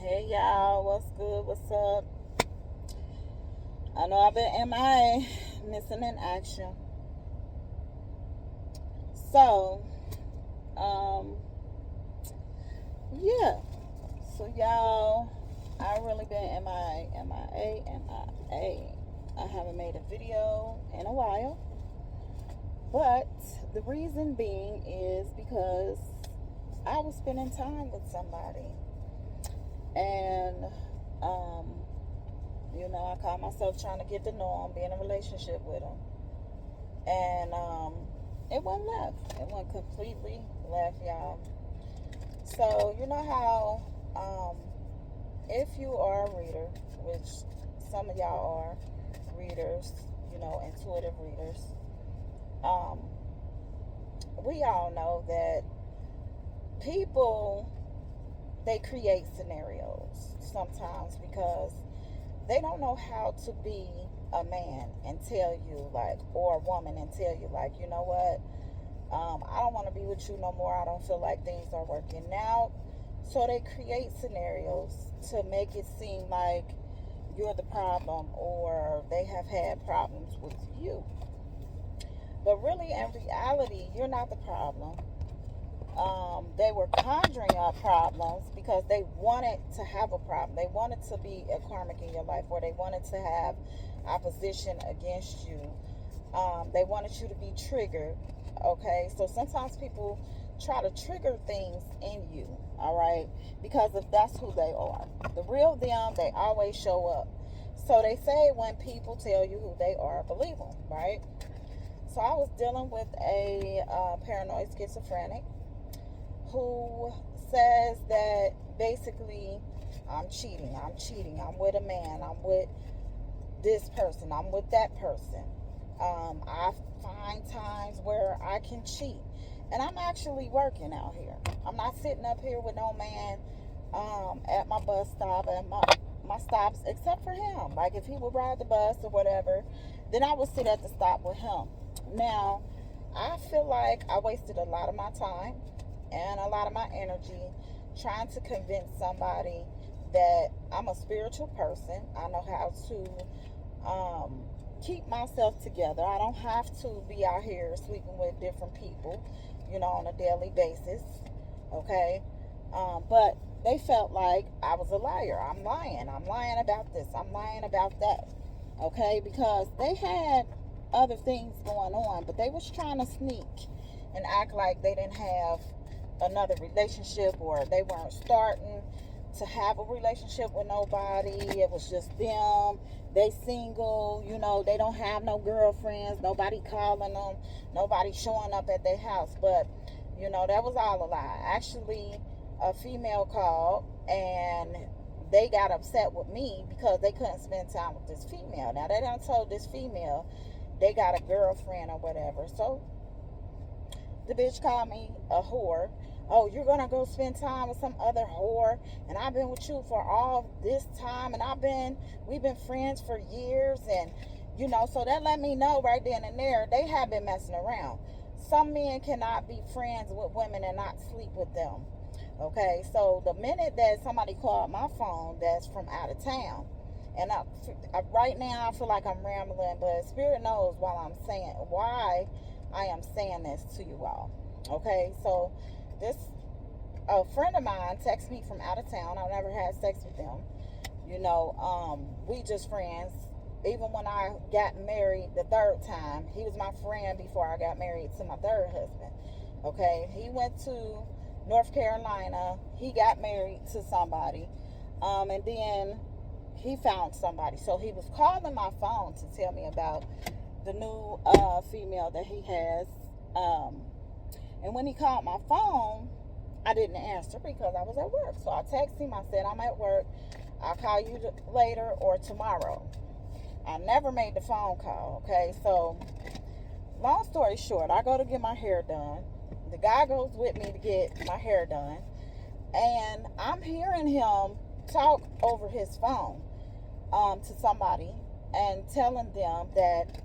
Hey y'all, what's good? What's up? I know I've been MIA, missing in action. So, um, yeah. So y'all, I really been MIA, MIA, MIA. I haven't made a video in a while, but the reason being is because I was spending time with somebody, and um, I caught myself trying to get to know him, be in a relationship with him, and it went left. It went completely left, y'all. So you know how if you are a reader, which some of y'all are readers, intuitive readers, um, we all know that people, they create scenarios sometimes because they don't know how to be a man and tell you, like, or a woman and tell you, like, you know what, I don't want to be with you no more. I don't feel like things are working out. So they create scenarios to make it seem like you're the problem or they have had problems with you. But really, in reality, you're not the problem. They were conjuring up problems because they wanted to have a problem. They wanted to be a karmic in your life, or they wanted to have opposition against you. They wanted you to be triggered. Okay, so sometimes people try to trigger things in you, all right, because if that's who they are. The real them, they always show up. So they say when people tell you who they are, believe them, right? So I was dealing with a paranoid schizophrenic who says that basically I'm cheating, I'm with a man, I'm with this person, I'm with that person. I find times where I can cheat, and I'm actually working out here. I'm not sitting up here with no man at my bus stop, at my stops, except for him. Like, if he would ride the bus or whatever, then I would sit at the stop with him. Now, I feel like I wasted a lot of my time and a lot of my energy trying to convince somebody that I'm a spiritual person. I know how to keep myself together. I don't have to be out here sleeping with different people, on a daily basis. Okay? But they felt like I was a liar. I'm lying. I'm lying about this. I'm lying about that. Okay? Because they had other things going on, but they was trying to sneak and act like they didn't have another relationship, or they weren't starting to have a relationship with nobody. It was just them. They single, they don't have no girlfriends, nobody calling them, nobody showing up at their house. But that was all a lie. Actually, a female called, and they got upset with me because they couldn't spend time with this female. Now they done told this female they got a girlfriend or whatever. So the bitch called me a whore. Oh, you're gonna go spend time with some other whore, and I've been with you for all this time, and we've been friends for years, and so that let me know right then and there they have been messing around. Some men cannot be friends with women and not sleep with them. Okay, so the minute that somebody called my phone that's from out of town, and right now I feel like I'm rambling, but Spirit knows while I'm saying why I am saying this to you all. Okay, so this a friend of mine texted me from out of town. I never had sex with them. We just friends. Even when I got married the third time, he was my friend before I got married to my third husband. Okay, he went to North Carolina. He got married to somebody, and then he found somebody. So he was calling my phone to tell me about the new female that he has. And when he called my phone, I didn't answer because I was at work. So I texted him. I said, I'm at work. I'll call you later or tomorrow. I never made the phone call. Okay, so long story short, I go to get my hair done. The guy goes with me to get my hair done, and I'm hearing him talk over his phone to somebody and telling them that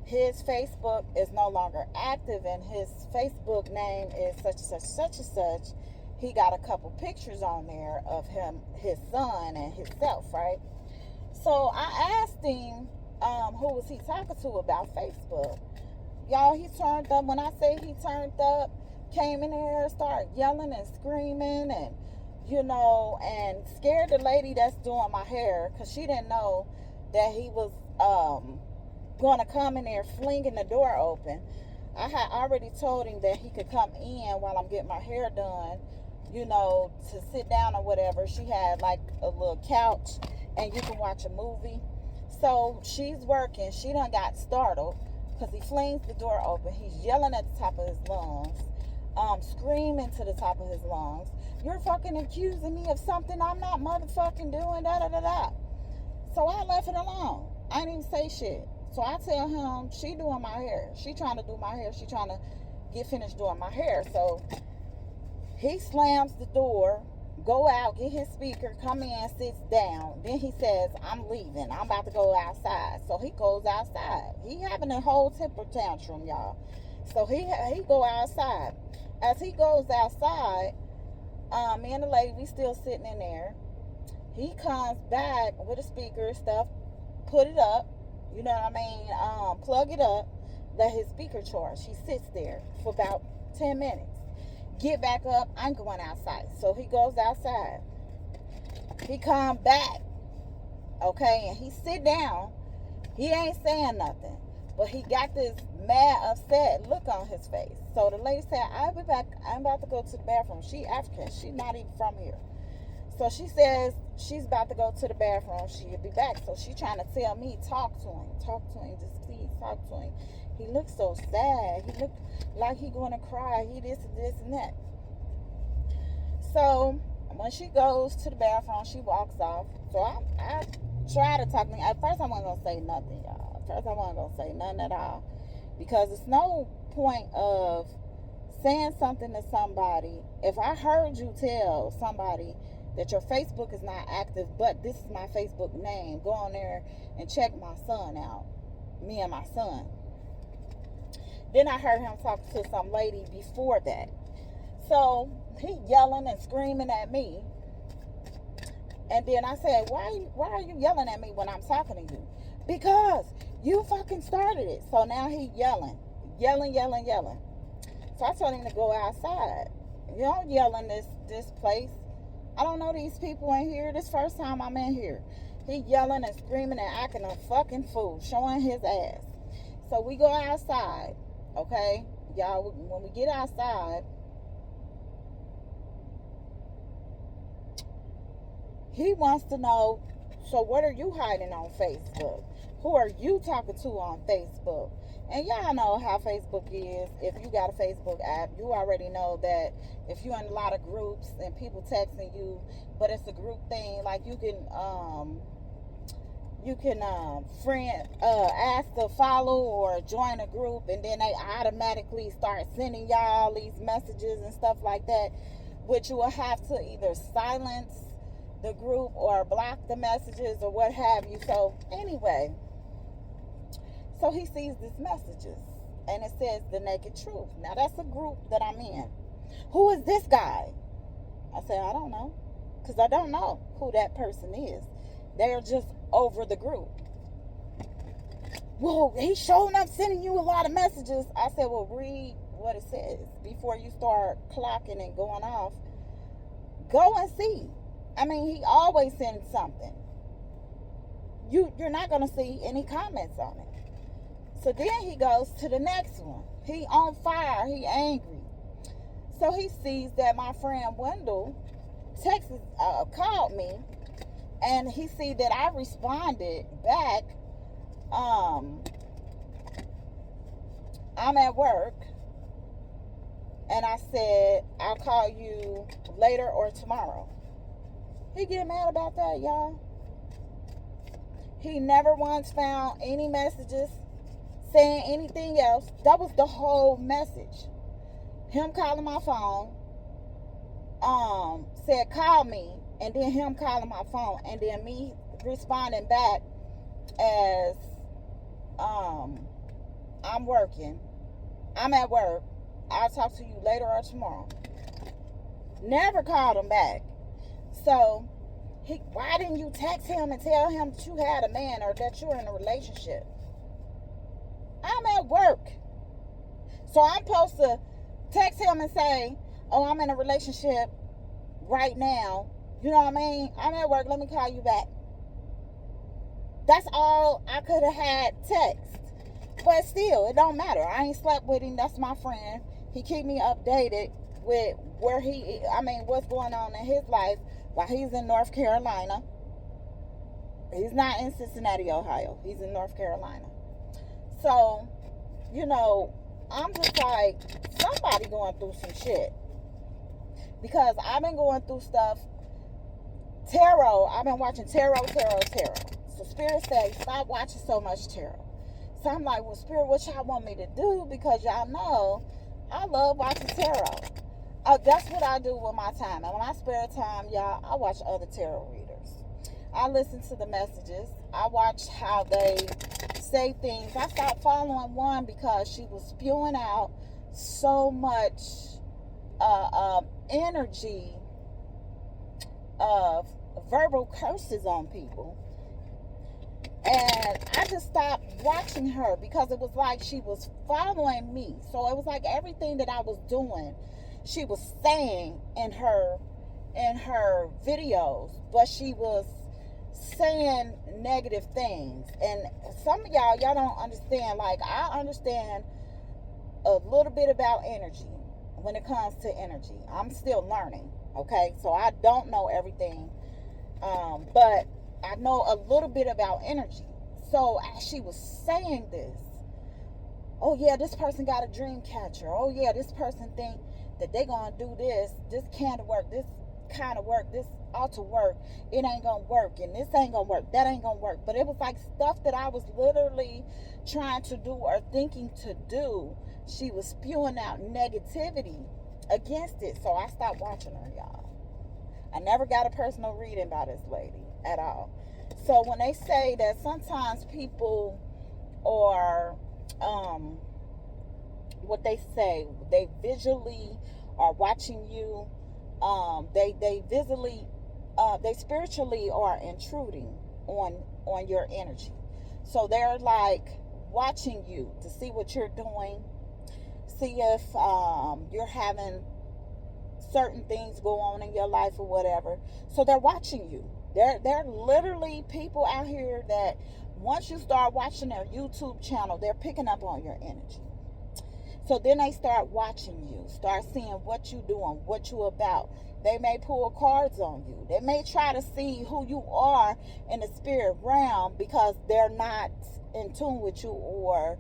his Facebook is no longer active, and his Facebook name is such and such, such and such, he got a couple pictures on there of him, his son, and himself, right? So I asked him, who was he talking to about Facebook? Y'all, he turned up. When I say he turned up, came in there, started yelling and screaming, and and scared the lady that's doing my hair, because she didn't know that he was going to come in there flinging the door open. I had already told him that he could come in while I'm getting my hair done, to sit down or whatever. She had like a little couch and you can watch a movie. So she's working. She done got startled because he flings the door open. He's yelling at the top of his lungs, screaming to the top of his lungs. You're fucking accusing me of something I'm not motherfucking doing, da da da da. So I left it alone. I didn't even say shit. So I tell him, she doing my hair. She trying to do my hair. She trying to get finished doing my hair. So he slams the door, go out, get his speaker, come in, sits down. Then he says, I'm leaving. I'm about to go outside. So he goes outside. He having a whole temper tantrum, y'all. So he go outside. As he goes outside, me and the lady, we still sitting in there. He comes back with a speaker and stuff, put it up, you know what I mean, plug it up, let his speaker charge. He sits there for about 10 minutes. Get back up, I'm going outside. So he goes outside. He come back, okay, and he sit down. He ain't saying nothing, but he got this mad, upset look on his face. So the lady said, I'll be back. I'm about to go to the bathroom. She African. She not even from here. So she says she's about to go to the bathroom. She'll be back. So she trying to tell me, talk to him, just please talk to him. He looks so sad. He looked like he going to cry. He this and that. So when she goes to the bathroom, she walks off. So I try to talk to him. At first I wasn't going to say nothing, y'all. At first I wasn't going to say nothing at all. Because it's no point of saying something to somebody. If I heard you tell somebody that your Facebook is not active, but this is my Facebook name, go on there and check my son out. Me and my son. Then I heard him talk to some lady before that. So he yelling and screaming at me. And then I said, why are you yelling at me when I'm talking to you? Because you fucking started it. So now he yelling. So I told him to go outside. You don't yell in this place. I don't know these people in here. This first time I'm in here. He yelling and screaming and acting a fucking fool, showing his ass. So we go outside, okay? Y'all, when we get outside, he wants to know, so what are you hiding on Facebook? Who are you talking to on Facebook? And y'all know how Facebook is. If you got a Facebook app, you already know that if you're in a lot of groups and people texting you, but it's a group thing, like you can friend ask to follow or join a group, and then they automatically start sending y'all these messages and stuff like that, which you will have to either silence the group or block the messages or what have you. So anyway, so he sees these messages and it says The Naked Truth. Now that's a group that I'm in. Who is this guy? I said, I don't know, because I don't know who that person is. They're just over the group. Well, he's showing up sending you a lot of messages. I said, well, read what it says before you start clocking and going off. Go and see. I mean, he always sends something. You're not going to see any comments on it. So then he goes to the next one. He on fire. He angry. So he sees that my friend Wendell called me, and he see that I responded back. I'm at work, and I said, I'll call you later or tomorrow. He get mad about that, y'all. He never once found any messages saying anything else. That was the whole message. Him calling my phone, said call me, and then him calling my phone, and then me responding back as I'm working. I'm at work. I'll talk to you later or tomorrow. Never called him back. So, why didn't you text him and tell him that you had a man or that you're in a relationship? I'm at work. So I'm supposed to text him and say, oh, I'm in a relationship right now. You know what I mean? I'm at work. Let me call you back. That's all I could have had text. But still, it don't matter. I ain't slept with him. That's my friend. He keep me updated with what's going on in his life while he's in North Carolina. He's not in Cincinnati, Ohio. He's in North Carolina. So, you know, I'm just like, somebody going through some shit. Because I've been going through stuff. Tarot, I've been watching tarot. So Spirit said, stop watching so much tarot. So I'm like, well, Spirit, what y'all want me to do? Because y'all know I love watching tarot. That's what I do with my time. And when I spare time, y'all, I watch other tarot readers. I listen to the messages. I watch how they say things. I stopped following one because she was spewing out so much energy of verbal curses on people. And I just stopped watching her because it was like she was following me. So it was like everything that I was doing, she was saying in her videos, but she was saying negative things. And some of y'all don't understand. Like, I understand a little bit about energy when it comes to energy. I'm still learning, okay? So I don't know everything, but I know a little bit about energy. So as she was saying this, oh yeah, this person got a dream catcher. Oh yeah, this person think that they gonna do this kind of work, this ought to work. It ain't gonna work, and this ain't gonna work, that ain't gonna work. But it was like stuff that I was literally trying to do or thinking to do. She was spewing out negativity against it. So I stopped watching her, y'all. I never got a personal reading by this lady at all. So when they say that sometimes people are, what they say, they visually are watching you, they visually, they spiritually are intruding on your energy. So they're like watching you to see what you're doing, see if you're having certain things go on in your life or whatever. So they're watching you. They're literally people out here that once you start watching their YouTube channel, they're picking up on your energy. So then they start watching you, start seeing what you doing, what you about. They may pull cards on you. They may try to see who you are in the spirit realm because they're not in tune with you, or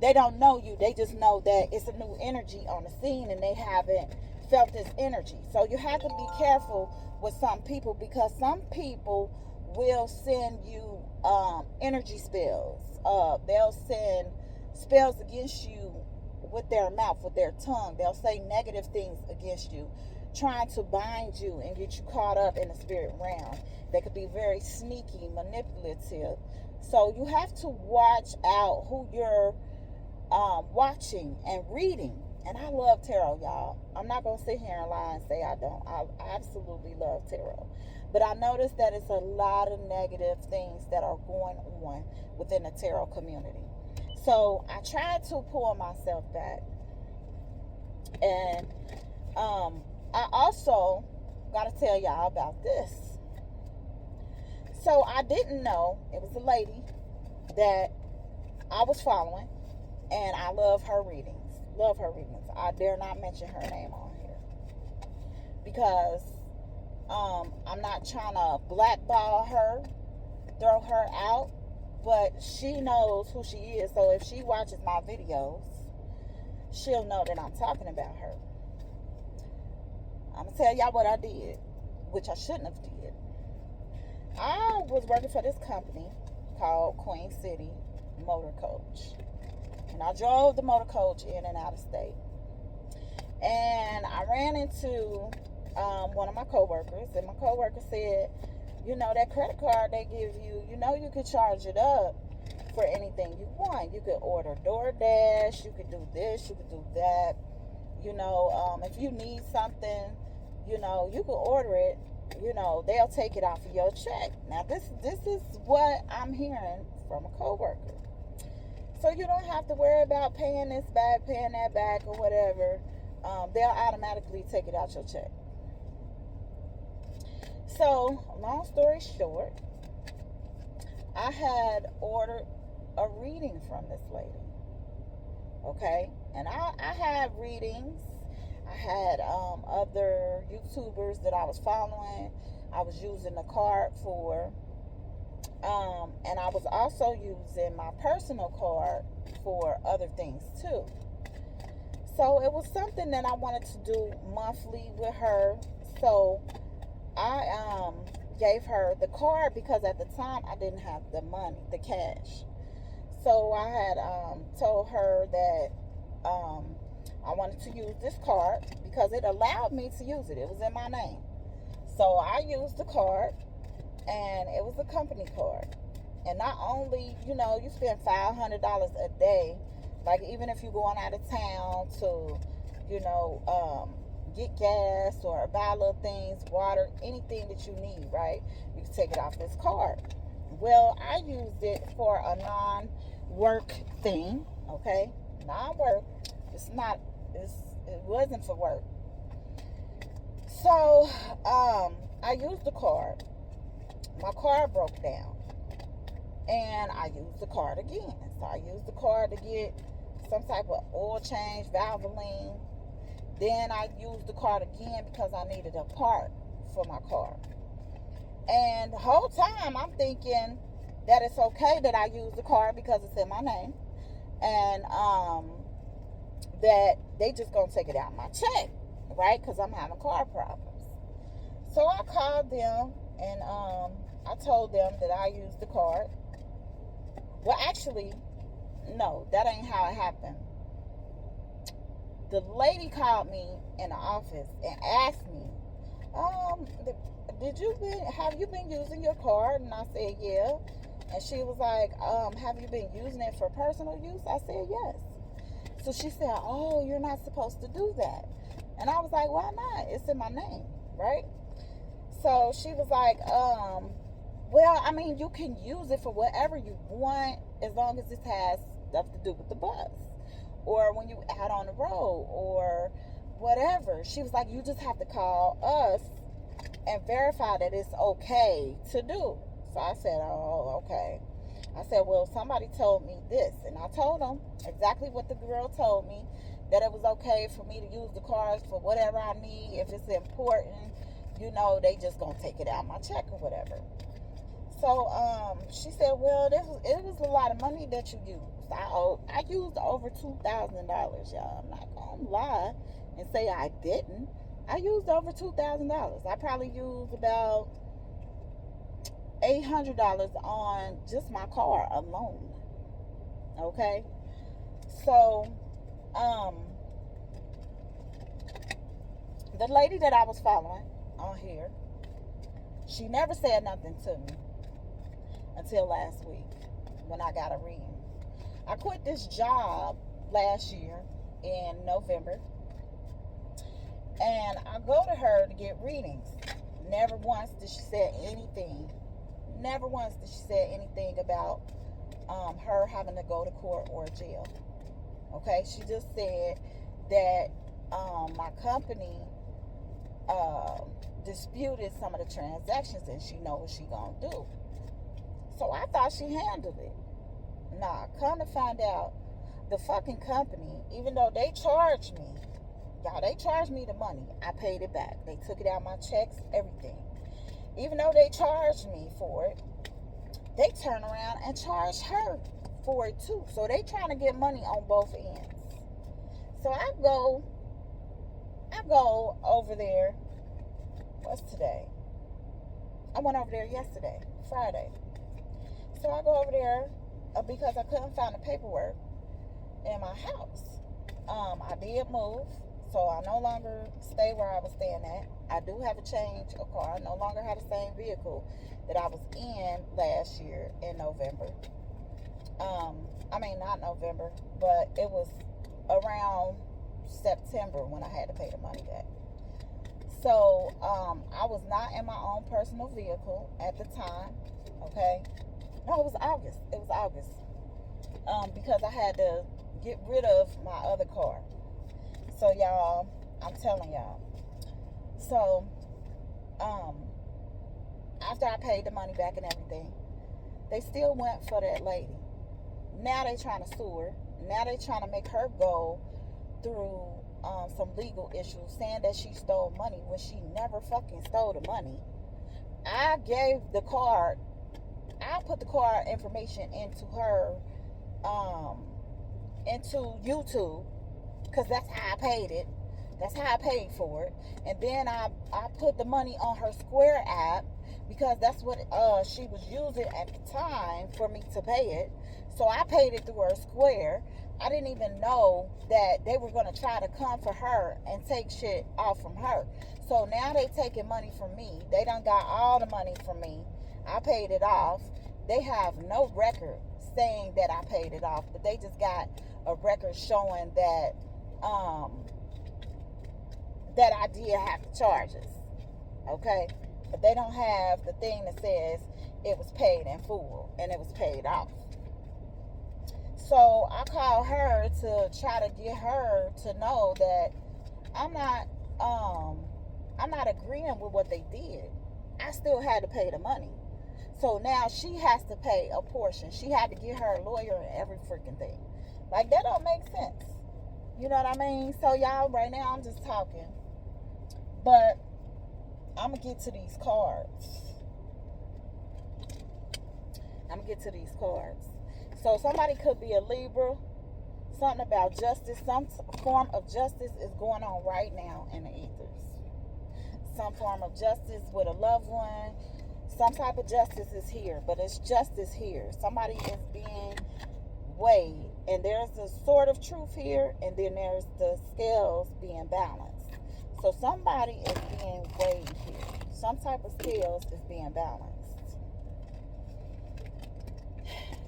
they don't know you. They just know that it's a new energy on the scene and they haven't felt this energy. So you have to be careful with some people, because some people will send you energy spells. They'll send spells against you with their mouth, with their tongue. They'll say negative things against you, trying to bind you and get you caught up in the spirit realm. They could be very sneaky, manipulative. So you have to watch out who you're watching and reading. And I love tarot, y'all. I'm not going to sit here and lie and say I don't. I absolutely love tarot. But I noticed that it's a lot of negative things that are going on within the tarot community. So I tried to pull myself back. And I also got to tell y'all about this. So I didn't know it was a lady that I was following, and I love her readings. Love her readings. I dare not mention her name on here because I'm not trying to blackball her, throw her out, but she knows who she is. So if she watches my videos, she'll know that I'm talking about her. I'm gonna tell y'all what I did, which I shouldn't have did. I was working for this company called Queen City Motor Coach, and I drove the motor coach in and out of state. And I ran into one of my coworkers, and my coworker said, you know, that credit card they give you, you know, you could charge it up for anything you want. You could order DoorDash, you could do this, you could do that. You know, if you need something, You can order it. They'll take it off of your check. Now, this is what I'm hearing from a coworker. So you don't have to worry about paying this back, paying that back, or whatever. They'll automatically take it out your check. So, long story short, I had ordered a reading from this lady. Okay? And I had readings. I had other YouTubers that I was following. I was using the card for. And I was also using my personal card for other things too. So it was something that I wanted to do monthly with her. So I gave her the card because at the time I didn't have the money, the cash. So I had told her that I wanted to use this card because it allowed me to use it. It was in my name. So I used the card, and it was a company card. And not only, you spend $500 a day, like even if you're going out of town to, get gas or buy little things, water, anything that you need, right? You can take it off this card. Well, I used it for a non-work thing, okay? Non-work. It wasn't for work. So, I used the card. My card broke down. And I used the card again. So I used the card to get some type of oil change, Valvoline. Then I used the card again because I needed a part for my car. And the whole time I'm thinking that it's okay that I use the card because it's in my name. And that they just gonna take it out of my check, right? Because I'm having car problems. So I called them and I told them that I used the card. Well, actually, no, that ain't how it happened. The lady called me in the office and asked me, have you been using your card? And I said, yeah. And she was like, have you been using it for personal use? I said, yes. So she said, oh, you're not supposed to do that. And I was like, why not? It's in my name, right? So she was like, well, I mean, you can use it for whatever you want as long as it has stuff to do with the bus or when you out on the road or whatever. She was like, you just have to call us and verify that it's okay to do. So I said, oh, okay. I said, well, somebody told me this. And I told them exactly what the girl told me, that it was okay for me to use the cards for whatever I need. If it's important, they just going to take it out of my check or whatever. So she said, well, it was a lot of money that you used. I used over $2,000, y'all. I'm not going to lie and say I didn't. I used over $2,000. I probably used about $800 on just my car alone. Okay? So, the lady that I was following on here, she never said nothing to me until last week when I got a reading. I quit this job last year in November, and I go to her to get readings. Never once did she say anything. Never once did she say anything about her having to go to court or jail. Okay, she just said that my company disputed some of the transactions and she know what she gonna do. So I thought she handled it. Nah, come to find out, the fucking company, even though they charged me, they charged me the money. I paid it back. They took it out of my checks, everything. Even though they charged me for it, they turn around and charge her for it too. So they trying to get money on both ends. So I go over there. What's today? I went over there yesterday, Friday. So I go over there because I couldn't find the paperwork in my house. I did move, so I no longer stay where I was staying at. I do have a change of car. I no longer have the same vehicle that I was in last year in November. Not November, but it was around September when I had to pay the money back. So I was not in my own personal vehicle at the time. Okay. No, it was August. It was August. Because I had to get rid of my other car. So y'all, I'm telling y'all. So um, after I paid the money back and everything, they still went for that lady. Now they trying to sue her. Now they trying to make her go through some legal issues, saying that she stole money when she never fucking stole the money. I gave the card. I put the card information into her, into YouTube, because that's how I paid it. That's how I paid for it. And then I put the money on her Square app, because that's what she was using at the time for me to pay it. So I paid it through her Square. I didn't even know that they were going to try to come for her and take shit off from her. So now they taking money from me. They done got all the money from me. I paid it off. They have no record saying that I paid it off, but they just got a record showing that that I did have the charges. Okay? But they don't have the thing that says it was paid in full and it was paid off. So I called her to try to get her to know that I'm not agreeing with what they did. I still had to pay the money. So now she has to pay a portion. She had to get her a lawyer and every freaking thing. Like, that don't make sense. You know what I mean? So y'all, right now I'm just talking. But I'm going to get to these cards. So somebody could be a Libra. Something about justice. Some form of justice is going on right now in the ethers. Some form of justice with a loved one. Some type of justice is here. But it's justice here. Somebody is being weighed. And there's a sort of truth here. And then there's the scales being balanced. So somebody is being weighed here. Some type of scales is being balanced.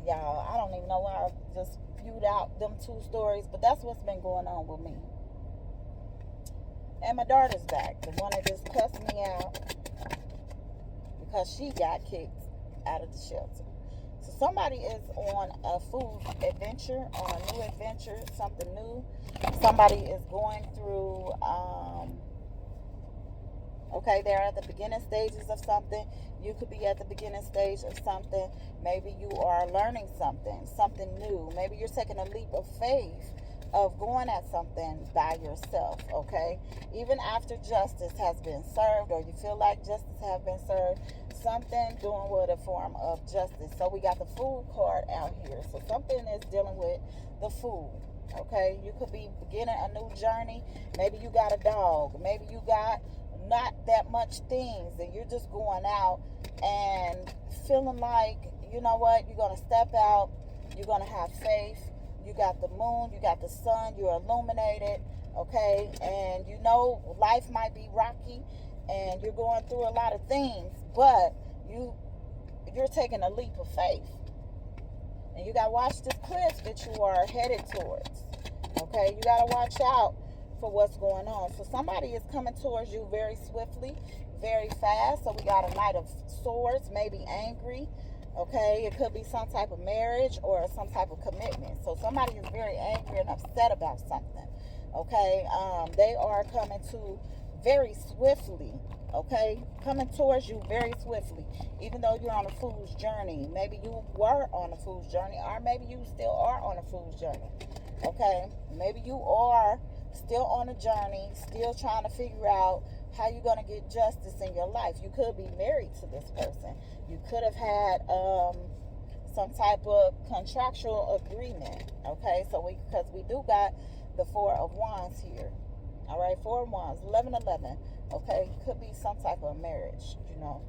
Y'all, I don't even know why I just spewed out them two stories, but that's what's been going on with me. And my daughter's back, the one that just cussed me out because she got kicked out of the shelter. So somebody is on a food adventure, on a new adventure, something new. Somebody is going through, okay, they're at the beginning stages of something. You could be at the beginning stage of something. Maybe you are learning something new. Maybe you're taking a leap of faith of going at something by yourself, okay? Even after justice has been served, or you feel like justice has been served, something doing with a form of justice. So we got the food card out here. So something is dealing with the food, okay? You could be beginning a new journey. Maybe you got a dog. Maybe you got not that much things, and you're just going out and feeling like, you know what, you're going to step out, you're going to have faith. You got the moon, you got the sun, you're illuminated, okay? And you know life might be rocky and you're going through a lot of things, but you're taking a leap of faith. And you got to watch this cliff that you are headed towards, okay? You got to watch out for what's going on. So somebody is coming towards you very swiftly, very fast. So we got a Knight of Swords, maybe angry. Okay, it could be some type of marriage or some type of commitment. So somebody is very angry and upset about something. Okay, they are coming to very swiftly. Okay, coming towards you very swiftly. Even though you're on a fool's journey, maybe you were on a fool's journey, or maybe you still are on a fool's journey. Okay, maybe you are still on a journey, still trying to figure out how you're going to get justice in your life. You could be married to this person. You could have had some type of contractual agreement. Okay, so because we do got the Four of Wands here. All right, Four of Wands, 1111. Okay, could be some type of marriage, you know.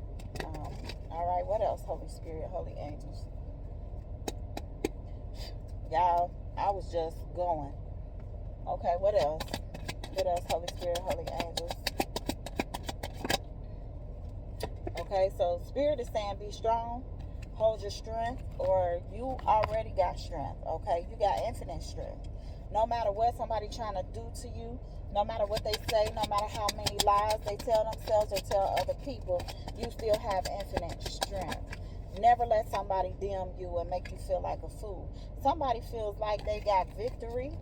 All right, what else? Holy Spirit, Holy Angels. Y'all, I was just going. Okay, what else? What else? Holy Spirit, Holy Angels. Okay, so Spirit is saying be strong, hold your strength, or you already got strength, okay? You got infinite strength. No matter what somebody trying to do to you, No matter what they say, no matter how many lies they tell themselves or tell other people, you still have infinite strength. Never let somebody dim you and make you feel like a fool. Somebody feels like they got victory,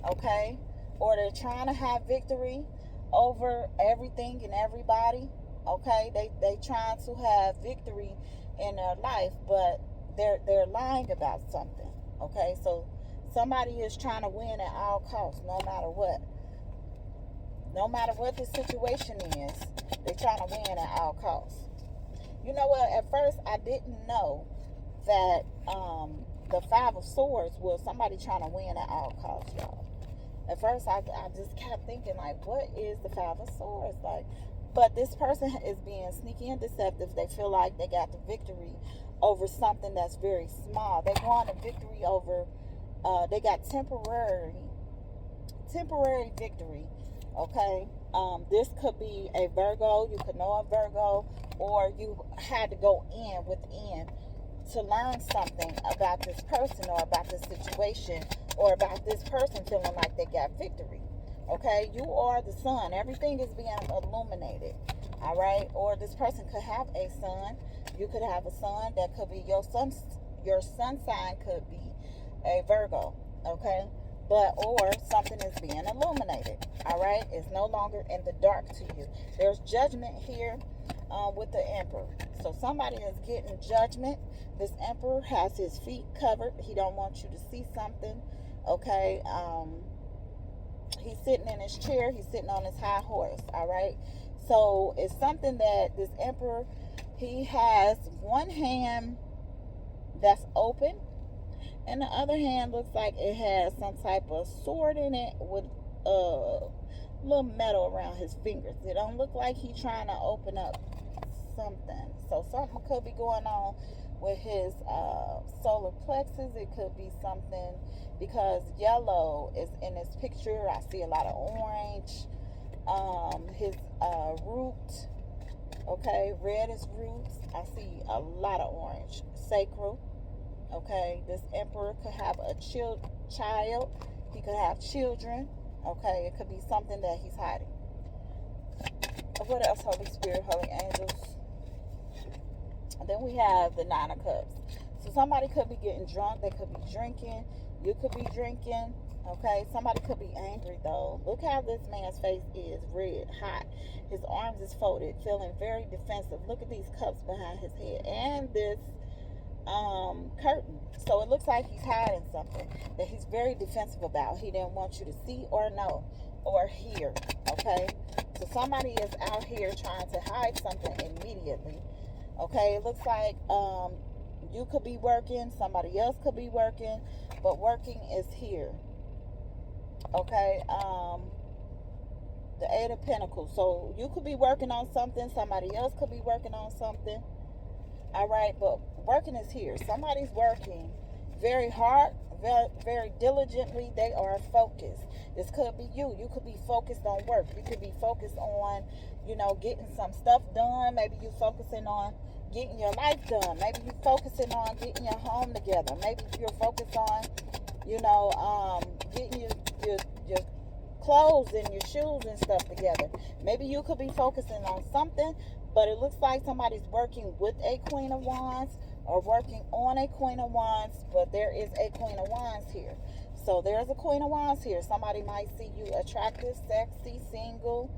okay? Or they're trying to have victory over everything and everybody, okay? They trying to have victory in their life, but they're lying about something, okay? So somebody is trying to win at all costs, no matter what. No matter what the situation is, they're trying to win at all costs. You know what? At first, I didn't know that the Five of Swords was somebody trying to win at all costs, y'all. At first, I just kept thinking, like, what is the Five of Swords? Like, but this person is being sneaky and deceptive. They feel like they got the victory over something that's very small. They want a victory over, they got temporary victory, okay? This could be a Virgo. You could know a Virgo, or you had to go in within to learn something about this person or about this situation or about this person feeling like they got victory. Okay, you are the sun. Everything is being illuminated. All right, or this person could have a sun. You could have a sun that could be your sun. Your sun sign could be a Virgo. Okay, but or something is being illuminated. All right, it's no longer in the dark to you. There's judgment here with the Emperor. So somebody is getting judgment. This Emperor has his feet covered. He don't want you to see something. Okay, he's sitting in his chair. He's sitting on his high horse. All right, so it's something that this Emperor, he has one hand that's open, and the other hand looks like it has some type of sword in it with a little metal around his fingers. It don't look like he's trying to open up something. So something could be going on with his solar plexus. It could be something because yellow is in this picture. I see a lot of orange. His root, okay, red is roots. I see a lot of orange. Sacral. Okay, this Emperor could have a child. He could have children. Okay, it could be something that he's hiding. What else? Holy Spirit, Holy Angels. And then we have the Nine of Cups. So somebody could be getting drunk. They could be drinking. You could be drinking. Okay, somebody could be angry though. Look how this man's face is red, hot. His arms is folded, feeling very defensive. Look at these cups behind his head and this curtain. So it looks like he's hiding something that he's very defensive about. He didn't want you to see or know or hear. Okay, so somebody is out here trying to hide something immediately. Okay, it looks like you could be working, somebody else could be working, but working is here. Okay, the Eight of Pentacles. So you could be working on something, somebody else could be working on something. All right, but working is here. Somebody's working very hard, very, very diligently. They are focused. This could be you. You could be focused on work. You could be focused on, getting some stuff done. Maybe you focusing on getting your life done. Maybe you focusing on getting your home together. Maybe you're focused on, getting your clothes and your shoes and stuff together. Maybe you could be focusing on something, but it looks like somebody's working with a Queen of Wands or working on a Queen of Wands, but there is a Queen of Wands here. So there's a Queen of Wands here. Somebody might see you attractive, sexy, single.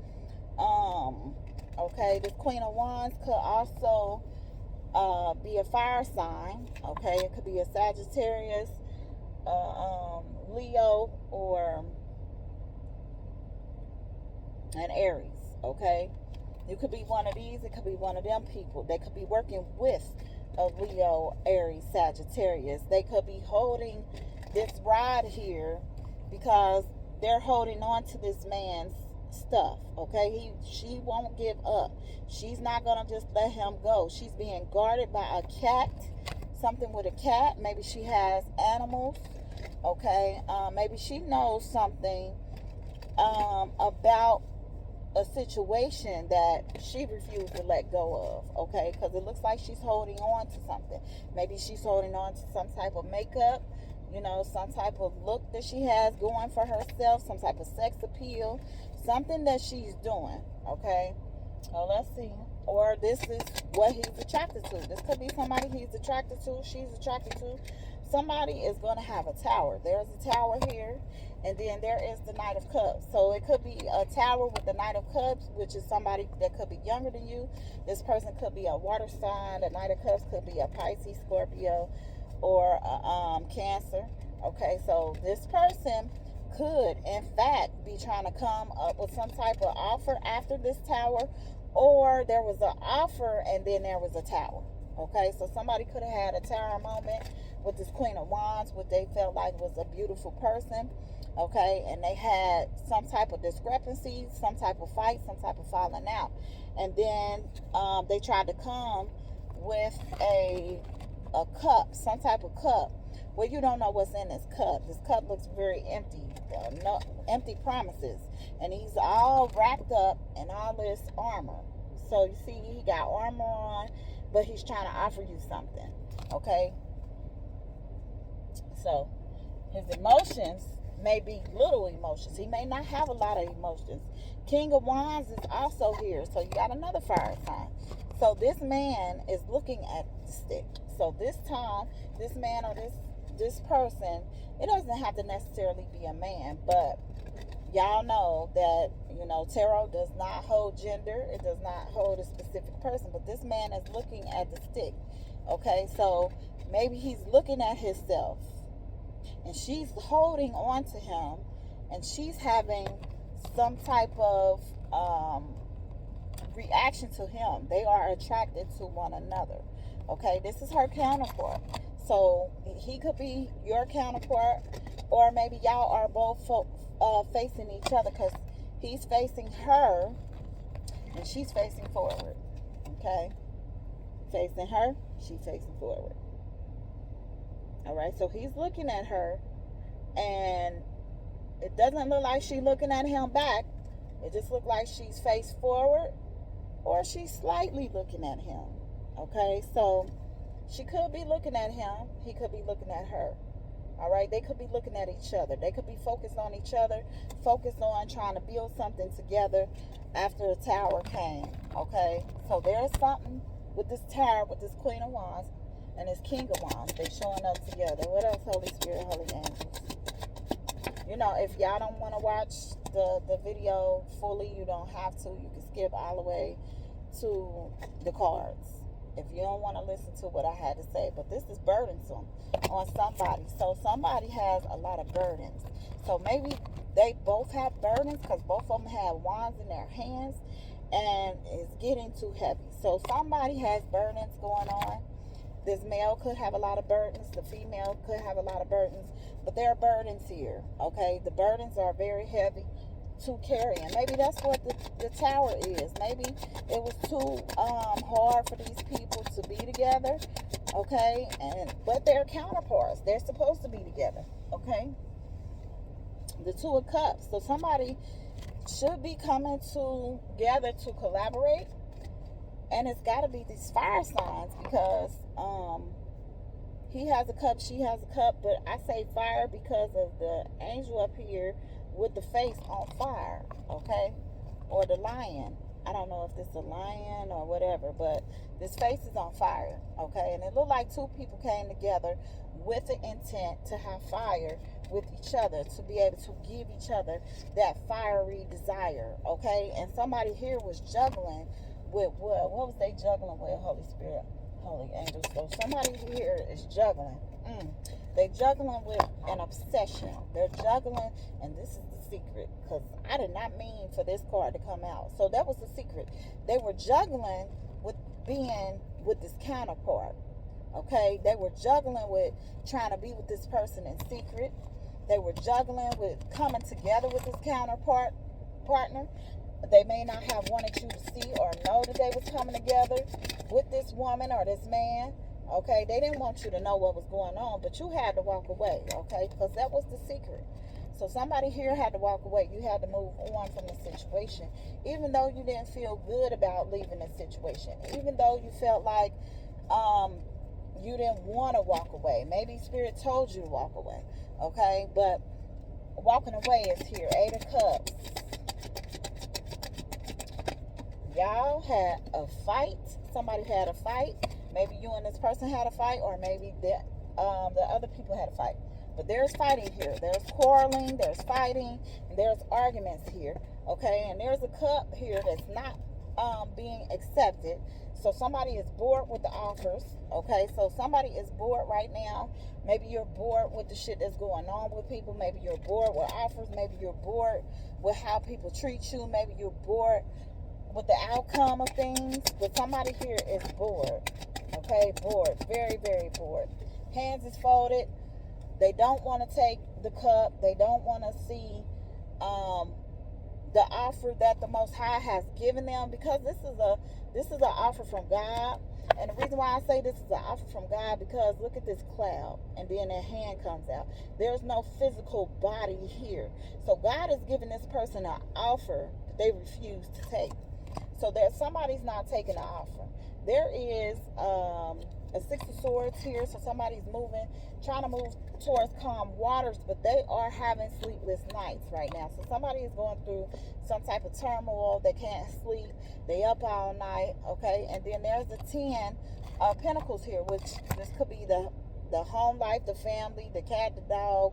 Okay, this Queen of Wands could also be a fire sign. Okay, it could be a Sagittarius, Leo, or an Aries. Okay, you could be one of these. It could be one of them people. They could be working with a Leo, Aries, Sagittarius. They could be holding this rod here because they're holding on to this man's stuff. Okay, she won't give up. She's not gonna just let him go. She's being guarded by a cat, something with a cat. Maybe she has animals. Okay, maybe she knows something about a situation that she refused to let go of. Okay, because it looks like she's holding on to something. Maybe she's holding on to some type of makeup, some type of look that she has going for herself, some type of sex appeal, something that she's doing, okay? So let's see. Or this is what he's attracted to. This could be somebody he's attracted to, she's attracted to. Somebody is going to have a tower. There's a tower here, and then there is the Knight of Cups. So it could be a tower with the Knight of Cups, which is somebody that could be younger than you. This person could be a water sign. The Knight of Cups could be a Pisces, Scorpio, or a Cancer. Okay, so this person could, in fact, be trying to come up with some type of offer after this tower, or there was an offer and then there was a tower. Okay, so somebody could have had a tower moment with this Queen of Wands, what they felt like was a beautiful person. Okay, and they had some type of discrepancy, some type of fight, some type of falling out, and then they tried to come with a cup, some type of cup. Well, you don't know what's in this cup. This cup looks very empty, no, empty promises, and he's all wrapped up in all this armor. So you see, he got armor on, but he's trying to offer you something. Okay, so his emotions may be little emotions. He may not have a lot of emotions. King of Wands is also here, so you got another fire sign. So this man is looking at the stick. So this time, this man or this person, it doesn't have to necessarily be a man, but y'all know that, you know, tarot does not hold gender. It does not hold a specific person, but this man is looking at the stick. Okay, so maybe he's looking at himself, and she's holding on to him, and she's having some type of reaction to him. They are attracted to one another. Okay, this is her counterpart. So he could be your counterpart, or maybe y'all are both facing each other, because he's facing her and she's facing forward. Okay, facing her, she's facing forward. All right, so he's looking at her, and it doesn't look like she's looking at him back. It just looks like she's face forward, or she's slightly looking at him. Okay, so she could be looking at him. He could be looking at her. All right, they could be looking at each other. They could be focused on each other, focused on trying to build something together after a tower came. Okay, so there's something with this tower, with this Queen of Wands and this King of Wands. They showing up together. What else, Holy Spirit, Holy Angels? You know, if y'all don't want to watch the video fully, you don't have to. You can skip all the way to the cards if you don't want to listen to what I had to say. But this is burdensome on somebody. So somebody has a lot of burdens. So maybe they both have burdens, because both of them have wands in their hands, and it's getting too heavy. So somebody has burdens going on. This male could have a lot of burdens. The female could have a lot of burdens. But there are burdens here, okay? The burdens are very heavy to carry. And maybe that's what the tower is. Maybe it was too hard for these people to be together, okay? But they're counterparts. They're supposed to be together, okay? The Two of Cups. So somebody should be coming together to collaborate. And it's got to be these fire signs, because he has a cup, she has a cup, but I say fire because of the angel up here with the face on fire, okay? Or the lion. I don't know if this is a lion or whatever, but this face is on fire, okay? And it looked like two people came together with the intent to have fire with each other, to be able to give each other that fiery desire, okay? And somebody here was juggling with what was they juggling with, Holy Spirit, Holy Angels? So somebody here is juggling. They're juggling with an obsession. They're juggling, and this is the secret, because I did not mean for this card to come out. So that was the secret. They were juggling with being with this counterpart. Okay, they were juggling with trying to be with this person in secret. They were juggling with coming together with this partner. They may not have wanted you to see or know that they was coming together with this woman or this man. Okay, they didn't want you to know what was going on, but you had to walk away, okay, because that was the secret. So somebody here had to walk away. You had to move on from the situation, even though you didn't feel good about leaving the situation, even though you felt like you didn't want to walk away. Maybe Spirit told you to walk away, okay, but walking away is here. 8 of Cups. y'all had a fight. Somebody had a fight. Maybe you and this person had a fight, or maybe the other people had a fight. But there's fighting here. There's quarreling, there's fighting, and there's arguments here. Okay, and there's a cup here that's not being accepted. So somebody is bored with the offers. Okay, so somebody is bored right now. Maybe you're bored with the shit that's going on with people. Maybe you're bored with offers. Maybe you're bored with how people treat you. Maybe you're bored with the outcome of things. But somebody here is bored. Okay, bored. Very, very bored. Hands is folded. They don't want to take the cup. They don't want to see the offer that the Most High has given them, because this is an offer from God. And the reason why I say this is an offer from God, because look at this cloud, and then a hand comes out. There's no physical body here. So God is giving this person an offer that they refuse to take. So there's somebody's not taking the offer. There is a Six of Swords here. So somebody's trying to move towards calm waters, but they are having sleepless nights right now. So somebody is going through some type of turmoil. They can't sleep. They up all night. Okay, and then there's the 10 of Pentacles here, which this could be the home life, the family, the cat, the dog,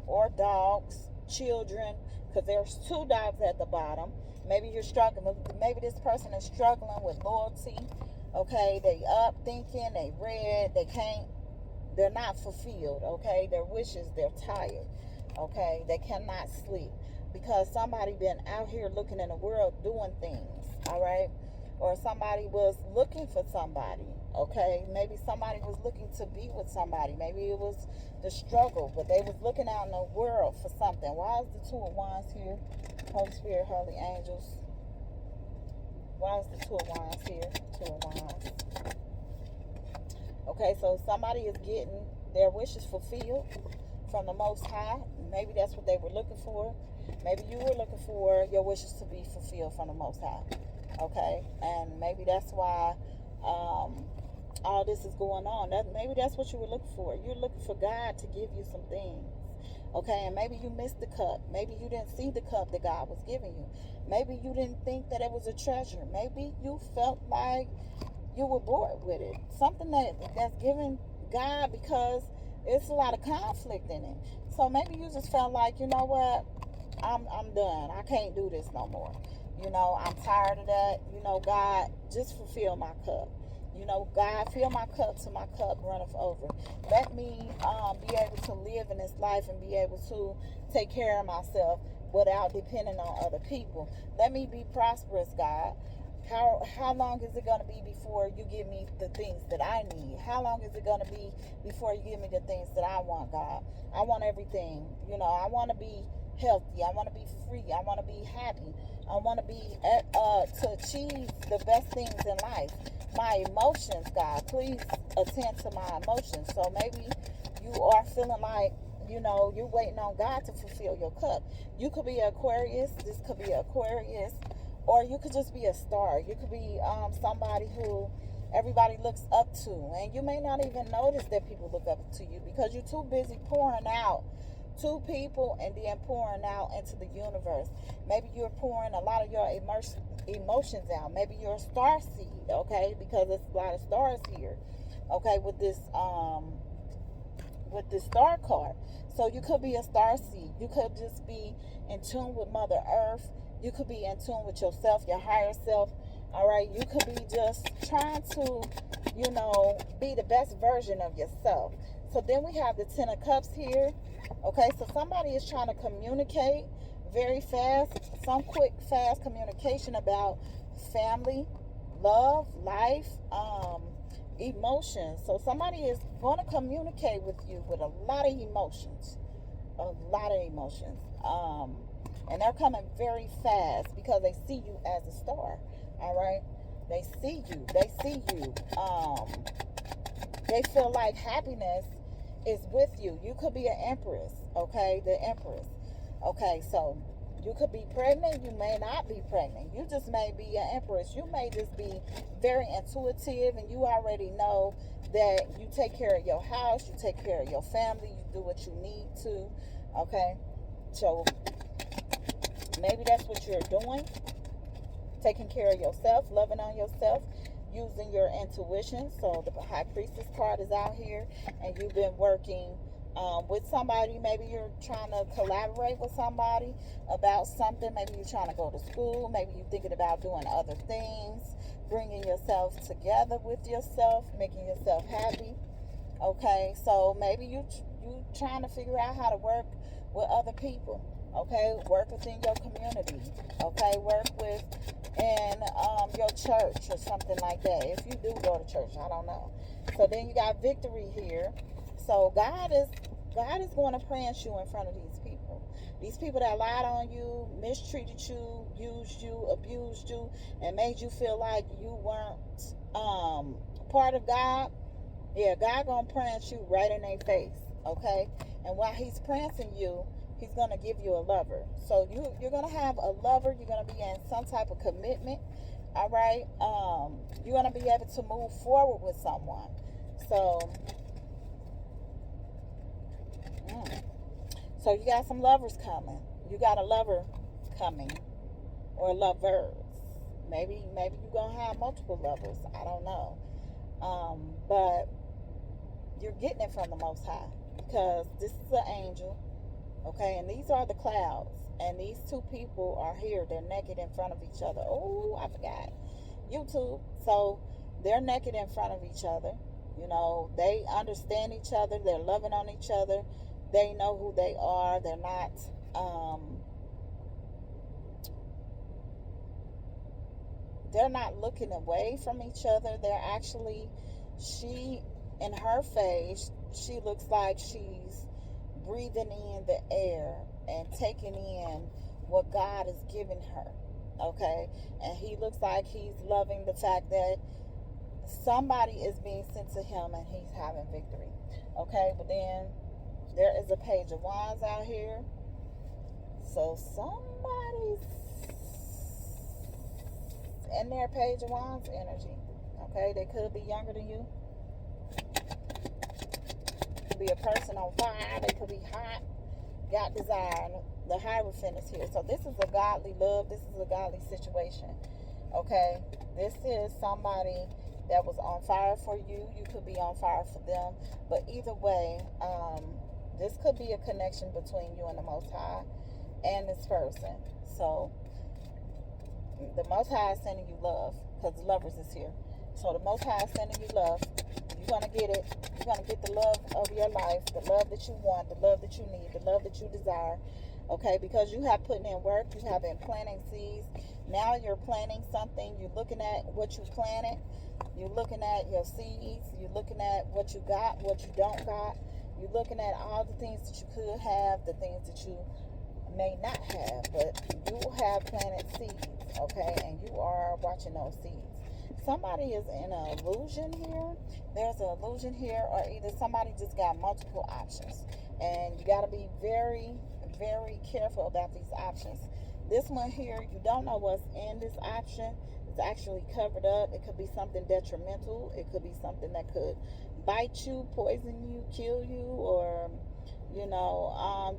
or dogs, children, because there's 2 dogs at the bottom. Maybe you're struggling. Maybe this person is struggling with loyalty. Okay, they up thinking, they read, they're not fulfilled. Okay, their wishes, they're tired. Okay, they cannot sleep because somebody been out here looking in the world doing things. All right, or somebody was looking for somebody. Okay, maybe somebody was looking to be with somebody. Maybe it was the struggle, but they was looking out in the world for something. Why is the 2 of Wands here? Holy Spirit, Holy Angels. Why is the 2 of Wands here? 2 of Wands. Okay, so somebody is getting their wishes fulfilled from the Most High. Maybe that's what they were looking for. Maybe you were looking for your wishes to be fulfilled from the Most High. Okay, and maybe that's why all this is going on. Maybe that's what you were looking for. You're looking for God to give you some things. Okay, and maybe you missed the cup. Maybe you didn't see the cup that God was giving you. Maybe you didn't think that it was a treasure. Maybe you felt like you were bored with it. Something that's given God, because it's a lot of conflict in it. So maybe you just felt like, you know what, I'm done. I can't do this no more. You know, I'm tired of that. You know, God, just fulfill my cup. You know, God, fill my cup till my cup runneth over. Let me be able to live in this life and be able to take care of myself without depending on other people. Let me be prosperous, God. How long is it going to be before you give me the things that I need? How long is it going to be before you give me the things that I want, God? I want everything. You know, I want to be healthy. I want to be free. I want to be happy. I want to be to achieve the best things in life. My emotions, God, please attend to my emotions. So maybe you are feeling like, you know, you're waiting on God to fulfill your cup. You could be Aquarius. This could be Aquarius. Or you could just be a star. You could be somebody who everybody looks up to. And you may not even notice that people look up to you because you're too busy pouring out to people and then pouring out into the universe. Maybe you're pouring a lot of your emotions out. Maybe you're a star seed, okay? Because there's a lot of stars here, okay, with this star card. So you could be a star seed. You could just be in tune with Mother Earth. You could be in tune with yourself, your higher self. All right, you could be just trying to, you know, be the best version of yourself. So then we have the 10 of Cups here. Okay, so somebody is trying to communicate very fast, some quick, fast communication about family, love, life, emotions. So somebody is going to communicate with you with a lot of emotions, and they're coming very fast because they see you as a star. All right, they see you. They feel like happiness is with you. You could be an empress, okay? The empress. Okay, so you could be pregnant. You may not be pregnant. You just may be an empress. You may just be very intuitive and you already know that you take care of your house, you take care of your family, you do what you need to, okay? So maybe that's what you're doing. taking care of yourself, loving on yourself, using your intuition. So the high priestess card is out here, and you've been working with somebody. Maybe you're trying to collaborate with somebody about something. Maybe you're trying to go to school. Maybe you're thinking about doing other things, bringing yourself together with yourself, making yourself happy. Okay, so maybe you trying to figure out how to work with other people. Okay, work within your community. Okay, work with in your church or something like that. If you do go to church, I don't know. So then you got victory here. So God is going to plant you in front of these people. These people that lied on you, mistreated you, used you, abused you, and made you feel like you weren't part of God. Yeah, God gonna prance you right in their face, okay? And while He's prancing you, He's gonna give you a lover. So you're gonna have a lover. You're gonna be in some type of commitment. All right. You're gonna be able to move forward with someone. So, mm, so you got some lovers coming. You got a lover coming, or lovers. Maybe you're gonna have multiple lovers. I don't know. But you're getting it from the Most High, because this is an angel, okay? And these are the clouds, and these two people are here. They're naked in front of each other. Oh, I forgot YouTube. So they're naked in front of each other. You know, they understand each other. They're loving on each other. They know who they are. They're not they're not looking away from each other. They're actually, she, in her face, she looks like she's breathing in the air and taking in what God has given her. Okay? And he looks like he's loving the fact that somebody is being sent to him and he's having victory. Okay? But then there is a page of wands out here. So somebody's in their page of wands energy. Okay? They could be younger than you. Could be a person on fire. They could be hot, got desire. The Hierophant is here. So this is a godly love. This is a godly situation. Okay? This is somebody that was on fire for you. You could be on fire for them. But either way, this could be a connection between you and the Most High and this person. So the Most High is sending you love, because the lovers is here. So the Most High is sending you love. You're going to get it. You're going to get the love of your life, the love that you want, the love that you need, the love that you desire. Okay, because you have put in work, you have been planting seeds. Now you're planting something. You're looking at what you planted. You're looking at your seeds. You're looking at what you got, what you don't got. You're looking at all the things that you could have, the things that you may not have, but you have planted seeds, okay, and you are watching those seeds. Somebody is in an illusion here. There's an illusion here, or either somebody just got multiple options, and you got to be very, very careful about these options. This one here, you don't know what's in this option. It's actually covered up. It could be something detrimental. It could be something that could bite you, poison you, kill you, or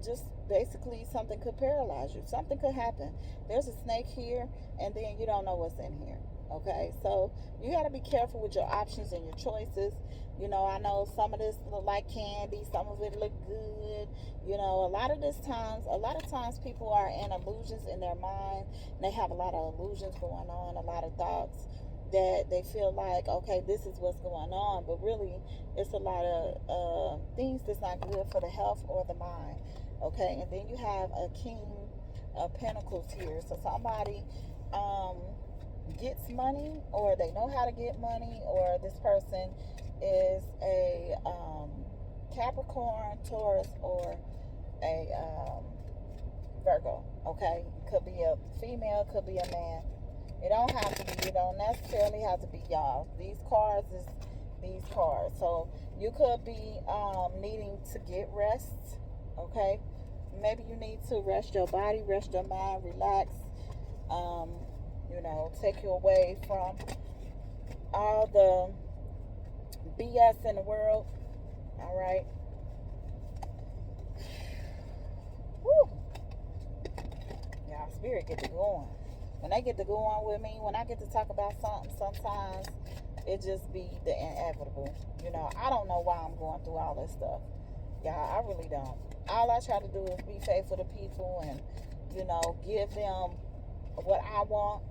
just basically something could paralyze you. Something could happen. There's a snake here, and then you don't know what's in here. Okay, so you got to be careful with your options and your choices. I know some of this look like candy, some of it look good. A lot of times people are in illusions in their mind. And they have a lot of illusions going on, a lot of thoughts that they feel like, okay, this is what's going on, but really it's a lot of things that's not good for the health or the mind. Okay, and then you have a King of Pentacles here. So somebody gets money, or they know how to get money, or this person is a Capricorn, Taurus, or a Virgo. Okay, could be a female, could be a man. It don't have to be. You don't necessarily have to be y'all. These cards is these cards. So you could be needing to get rest. Okay, maybe you need to rest your body, rest your mind, relax. Take you away from all the BS in the world. All right. Woo. Y'all spirit get to going. When they get to go on with me, when I get to talk about something, sometimes it just be the inevitable. I don't know why I'm going through all this stuff. Yeah, I really don't. All I try to do is be faithful to people and, give them what I want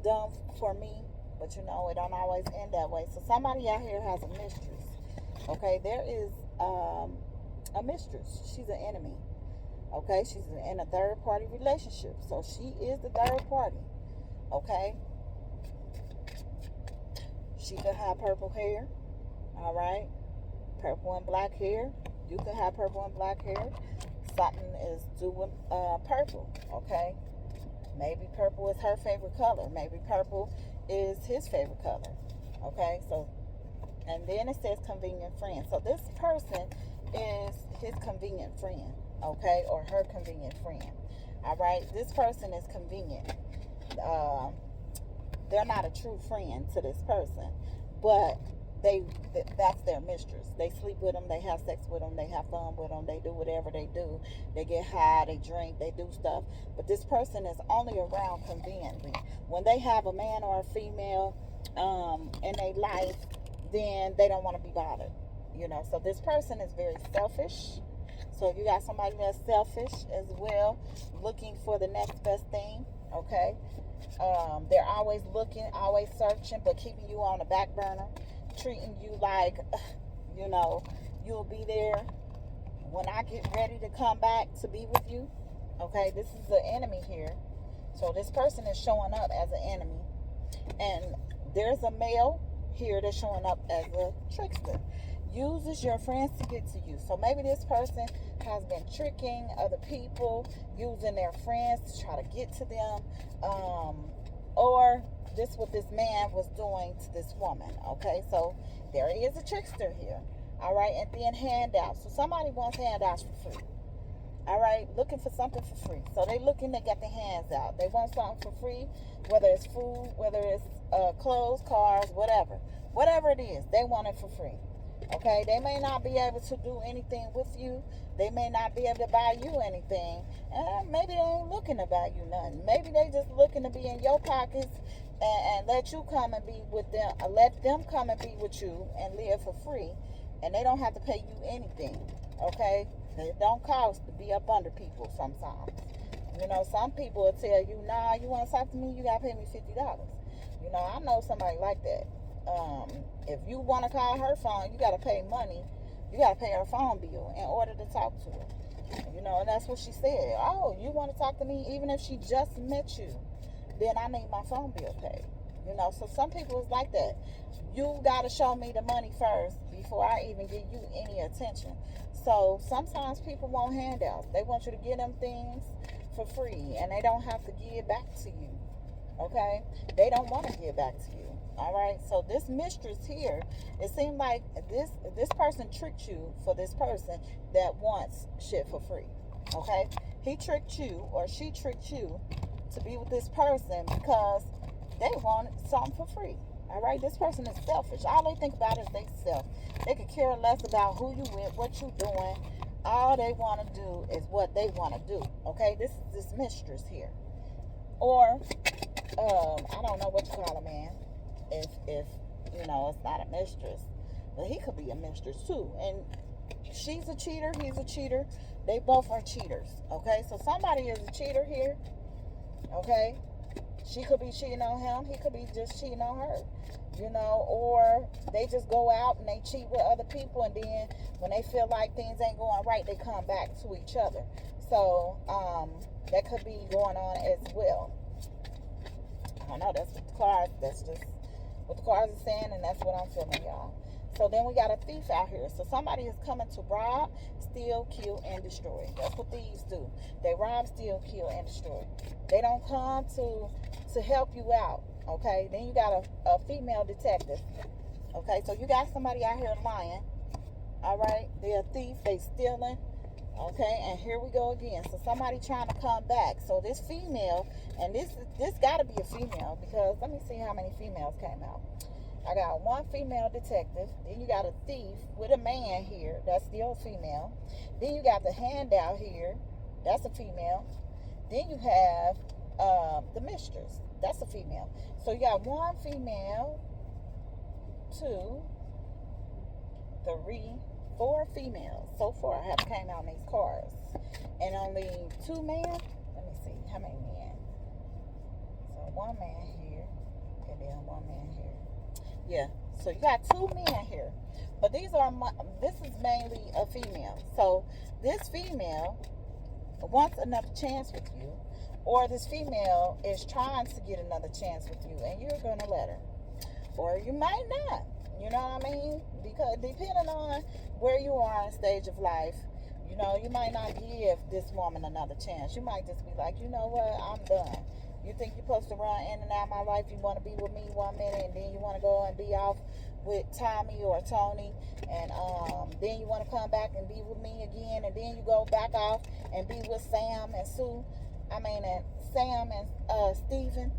done for me. But it don't always end that way. So somebody out here has a mistress. Okay, there is a mistress. She's an enemy. Okay, she's in a third party relationship. So she is the third party. Okay, she could have purple hair. All right, purple and black hair. You could have purple and black hair. Something is doing purple. Okay, maybe purple is her favorite color. Maybe purple is his favorite color. Okay, so, and then it says convenient friend. So this person is his convenient friend. Okay, or her convenient friend. All right, this person is convenient. They're not a true friend to this person, but that's their mistress. They sleep with them, they have sex with them, they have fun with them, they do whatever they do. They get high, they drink, they do stuff. But this person is only around conveniently. When they have a man or a female in their life, then they don't want to be bothered. So this person is very selfish. So if you got somebody that's selfish as well, looking for the next best thing, okay? They're always looking, always searching, but keeping you on the back burner, treating you like, you'll be there when I get ready to come back to be with you. Okay, this is the enemy here. So this person is showing up as an enemy. And there's a male here that's showing up as a trickster. Uses your friends to get to you. So maybe this person has been tricking other people, using their friends to try to get to them. Or this what this man was doing to this woman. Okay, so there is a trickster here. All right, and then handouts. So somebody wants handouts for free. All right, looking for something for free. So they looking to get their hands out. They want something for free, whether it's food, whether it's clothes, cars, whatever it is, they want it for free. Okay, they may not be able to do anything with you. They may not be able to buy you anything. And maybe they ain't looking to buy you nothing. Maybe they just looking to be in your pockets and let you come and be with them. Let them come and be with you and live for free. And they don't have to pay you anything. Okay, it don't cost to be up under people sometimes. Some people will tell you, nah, you want to talk to me, you got to pay me $50. I know somebody like that. If you want to call her phone, you got to pay money. You got to pay her phone bill in order to talk to her. And that's what she said. Oh, you want to talk to me even if she just met you? Then I need my phone bill paid. So some people is like that. You got to show me the money first before I even give you any attention. So sometimes people want handouts. They want you to give them things for free, and they don't have to give back to you. Okay? They don't want to give back to you. All right, so this mistress here, it seemed like this person tricked you for this person that wants shit for free. Okay, he tricked you or she tricked you to be with this person because they wanted something for free. All right, this person is selfish. All they think about is they self. They could care less about who you with, what you doing. All they want to do is what they want to do. Okay, this is this mistress here, or I don't know what you call a man. If it's not a mistress, but he could be a mistress too. And she's a cheater, he's a cheater. They both are cheaters. Okay, so somebody is a cheater here. Okay, she could be cheating on him. He could be just cheating on her. Or they just go out and they cheat with other people, and then when they feel like things ain't going right, they come back to each other. So that could be going on as well. I don't know. That's what the cards. That's just what the cards are saying, and that's what I'm feeling, y'all. So then we got a thief out here. So somebody is coming to rob, steal, kill, and destroy. That's what thieves do. They rob, steal, kill, and destroy. They don't come to help you out. Okay. Then you got a female detective. Okay. So you got somebody out here lying. All right. They're a thief. They stealing. Okay, and here we go again. So somebody trying to come back. So this female, and this got to be a female, because let me see how many females came out. I got one female detective. Then you got a thief with a man here. That's still female. Then you got the handout here. That's a female. Then you have the mistress. That's a female. So you got one female, two, three, four females. So far, have came out in these cards, and only two men. Let me see how many men. So one man here, and then one man here. Yeah. So you got two men here, but this is mainly a female. So this female wants another chance with you, or this female is trying to get another chance with you, and you're gonna let her, or you might not. You know what I mean? Because depending on where you are in stage of life, you might not give this woman another chance. You might just be like, you know what, I'm done. You think you're supposed to run in and out of my life? You want to be with me 1 minute, and then you want to go and be off with Tommy or Tony, and then you want to come back and be with me again, and then you go back off and be with Sam and Sue. And Sam and Steven.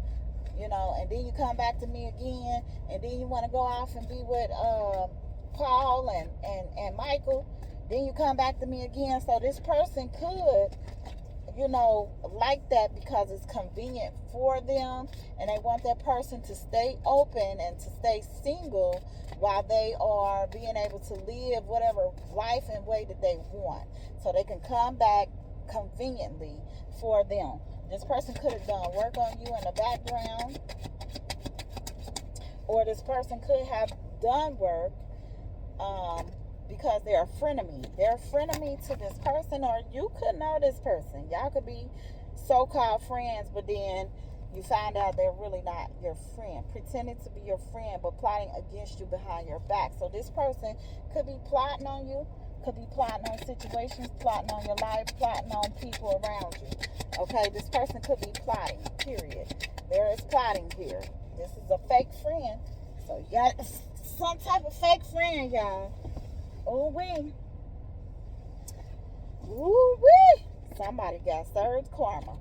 And then you come back to me again, and then you want to go off and be with Paul and Michael. Then you come back to me again. So this person could, like that because it's convenient for them, and they want that person to stay open and to stay single while they are being able to live whatever life and way that they want. So they can come back conveniently for them. This person could have done work on you in the background, or this person could have done work because they're a frenemy. They're a frenemy to this person, or you could know this person. Y'all could be so-called friends, but then you find out they're really not your friend, pretending to be your friend, but plotting against you behind your back. So this person could be plotting on you, could be plotting on situations, plotting on your life, plotting on people around you. Okay, this person could be plotting, period. There is plotting here. This is a fake friend. So you got some type of fake friend, y'all. Ooh wee. Ooh wee. Somebody got served karma.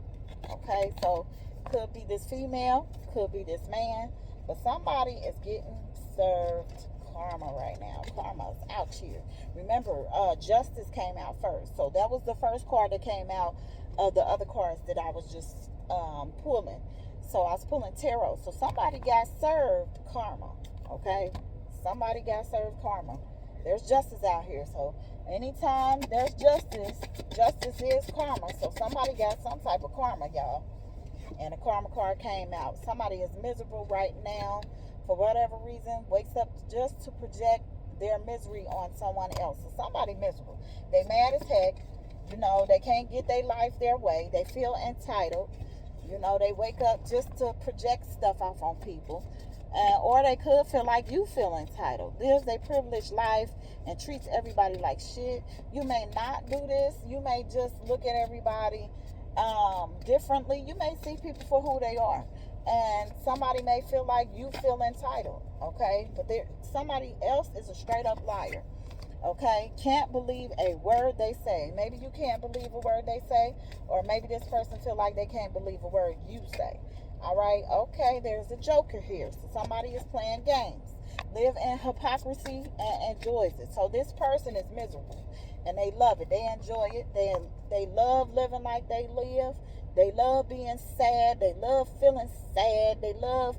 Okay, so could be this female, could be this man, but somebody is getting served karma right now. Karma is out here. Remember, justice came out first. So that was the first card that came out of the other cards that I was just pulling. So I was pulling tarot. So somebody got served karma. Okay? Somebody got served karma. There's justice out here. So anytime there's justice, justice is karma. So somebody got some type of karma, y'all. And a karma card came out. Somebody is miserable right now for whatever reason, wakes up just to project their misery on someone else. So somebody miserable. They mad as heck. They can't get their life their way. They feel entitled. They wake up just to project stuff off on people. Or they could feel like you feel entitled. Lives a privileged life and treats everybody like shit. You may not do this. You may just look at everybody differently. You may see people for who they are. And somebody may feel like you feel entitled. Okay? But somebody else is a straight up liar. Okay, can't believe a word they say. Maybe you can't believe a word they say, or maybe this person feel like they can't believe a word you say. All right, okay, there's a joker here. So somebody is playing games, live in hypocrisy and enjoys it. So this person is miserable and they love it. They enjoy it. They love living like they live. They love being sad. They love feeling sad. They love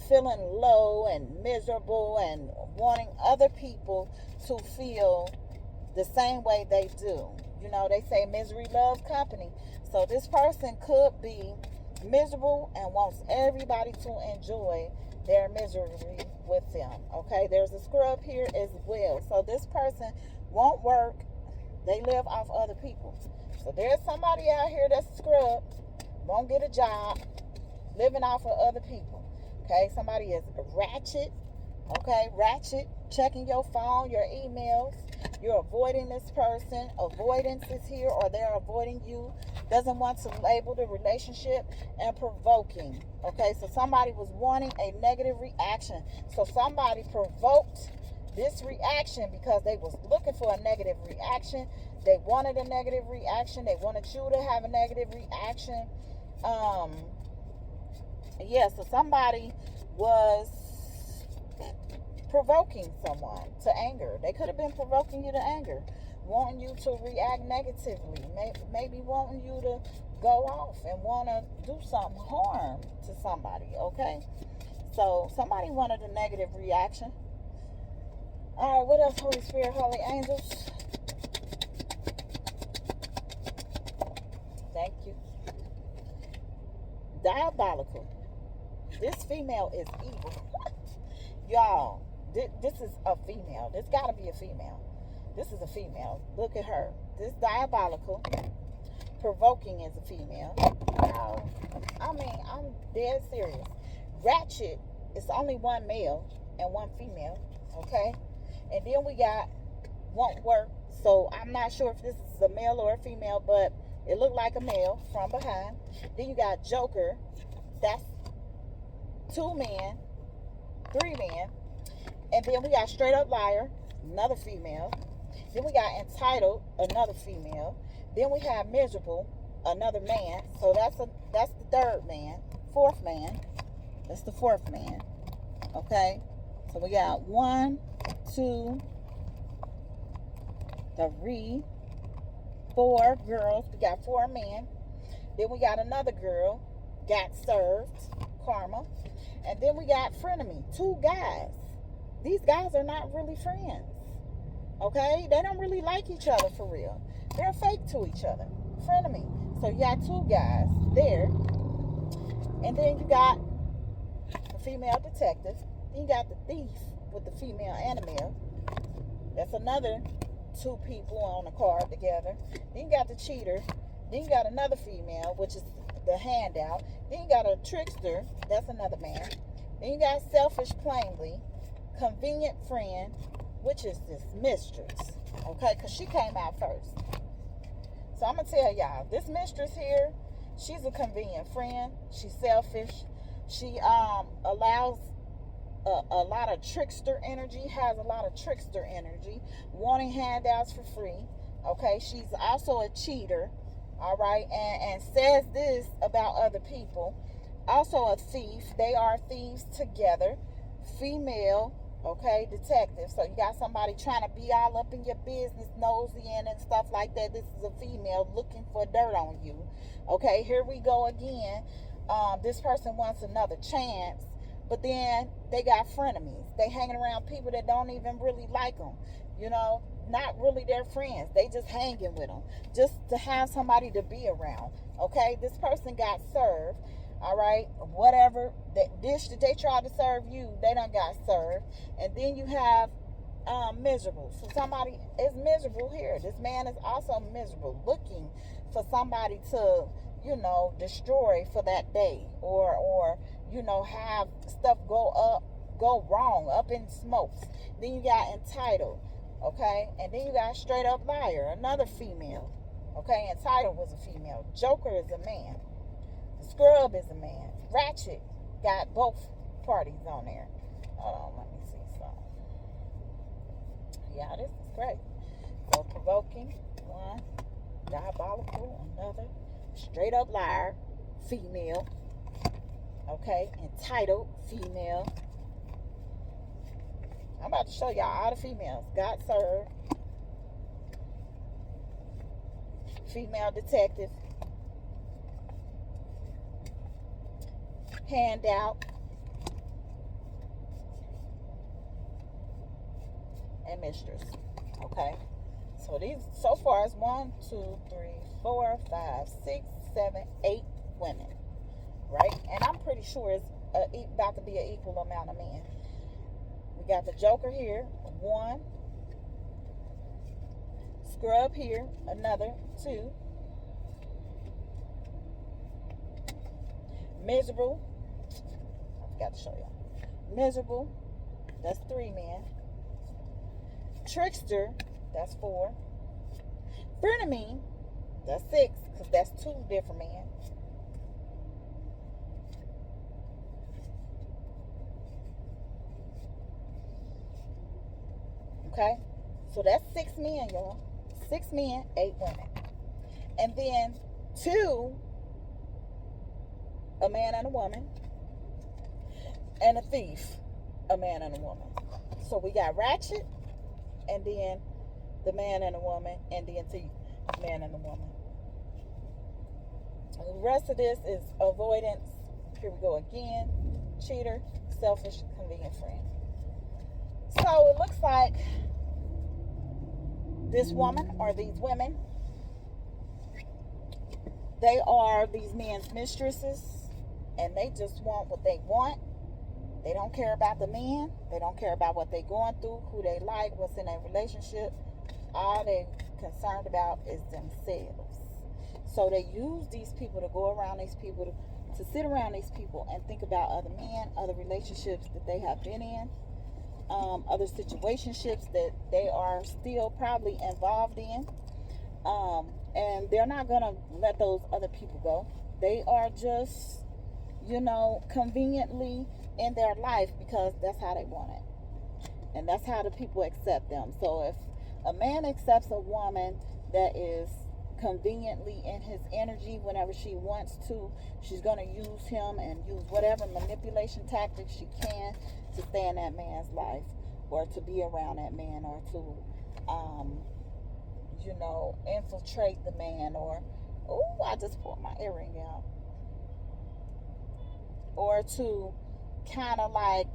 feeling low and miserable and wanting other people to feel the same way they do. They say misery loves company. So this person could be miserable and wants everybody to enjoy their misery with them. Okay, there's a scrub here as well. So this person won't work. They live off other people. So there's somebody out here that's a scrub, won't get a job, living off of other people. Okay, somebody is ratchet. Okay, ratchet, checking your phone, your emails. You're avoiding this person. Avoidance is here, or they're avoiding you. Doesn't want to label the relationship, and provoking. Okay, so somebody was wanting a negative reaction. So somebody provoked this reaction because they was looking for a negative reaction. They wanted a negative reaction. They wanted you to have a negative reaction. So somebody was provoking someone to anger. They could have been provoking you to anger, wanting you to react negatively, maybe wanting you to go off and want to do some harm to somebody, okay? So somebody wanted a negative reaction. All right, what else, Holy Spirit, Holy Angels? Thank you. Diabolical. This female is evil. Y'all, this is a female. This got to be a female. This is a female. Look at her. This diabolical. Provoking is a female. I mean, I'm dead serious. Ratchet is only one male and one female. Okay? And then we got won't work. So I'm not sure if this is a male or a female, but it looked like a male from behind. Then you got Joker. That's 2 men, 3 men. And then we got Straight Up Liar, another female. Then we got Entitled, another female. Then we have Miserable, another man. So that's the 3rd man. 4th man. That's the 4th man. Okay? So we got 1, 2, 3, 4 girls. We got 4 men. Then we got another girl, got served, Karma. And then we got Frenemy, 2 guys. These guys are not really friends. Okay? They don't really like each other for real. They're fake to each other. Frenemy. So you got 2 guys there. And then you got a female detective. Then you got the thief with the female and a male. That's another 2 people on a card together. Then you got the cheater. Then you got another female, which is the handout. Then you got a trickster. That's another man. Then you got selfish plainly. Convenient friend, which is this mistress. Okay, because she came out first. So I'm going to tell y'all, this mistress here, she's a convenient friend. She's selfish. She allows a lot of trickster energy, has a lot of trickster energy, wanting handouts for free. Okay, she's also a cheater. All right, and says this about other people. Also a thief. They are thieves together. Female, okay, detective. So you got somebody trying to be all up in your business, nosy in and stuff like that. This is a female looking for dirt on you. Okay, here we go again. This person wants another chance, but then they got frenemies. They hanging around people that don't even really like them. You know, not really their friends. They just hanging with them just to have somebody to be around. Okay, this person got served. All right, whatever that dish that they tried to serve you, they done got served. And then you have miserable. So somebody is miserable here. This man is also miserable, looking for somebody to, you know, destroy for that day, or you know, have stuff go wrong, up in smokes. Then you got entitled. Okay, and then you got Straight Up Liar, another female. Okay, Entitled was a female. Joker is a man. Scrub is a man. Ratchet got both parties on there. Hold on, let me see something. Yeah, this is great. So provoking, 1. Diabolical, another. Straight Up Liar, female. Okay, Entitled, female. I'm about to show y'all all the females. Got served. Female detective. Handout. And mistress. Okay. So these so far is 1, 2, 3, 4, 5, 6, 7, 8 women. Right? And I'm pretty sure it's about to be an equal amount of men. We got the Joker here, 1. Scrub here, another 2. Miserable. I forgot to show y'all. Miserable. That's 3 men. Trickster. That's 4. Frenemy. That's 6, because that's 2 different men. Okay, so that's 6 men, y'all. 6 men, 8 women. And then 2, a man and a woman. And a thief, a man and a woman. So we got Ratchet, and then the man and a woman, and then thief, man and a woman. The rest of this is avoidance. Here we go again. Cheater, selfish, convenient friend. So it looks like this woman or these women, they are these men's mistresses, and they just want what they want. They don't care about the men. They don't care about what they're going through, who they like, what's in their relationship. All they're concerned about is themselves. So they use these people to go around these people, to sit around these people and think about other men, other relationships that they have been in, other situationships that they are still probably involved in. And they're not going to let those other people go. They are just, conveniently in their life because that's how they want it. And that's how the people accept them. So if a man accepts a woman that is conveniently in his energy whenever she wants to, she's going to use him and use whatever manipulation tactics she can to stay in that man's life, or to be around that man, or to infiltrate the man, or I just pulled my earring out, or to kind of like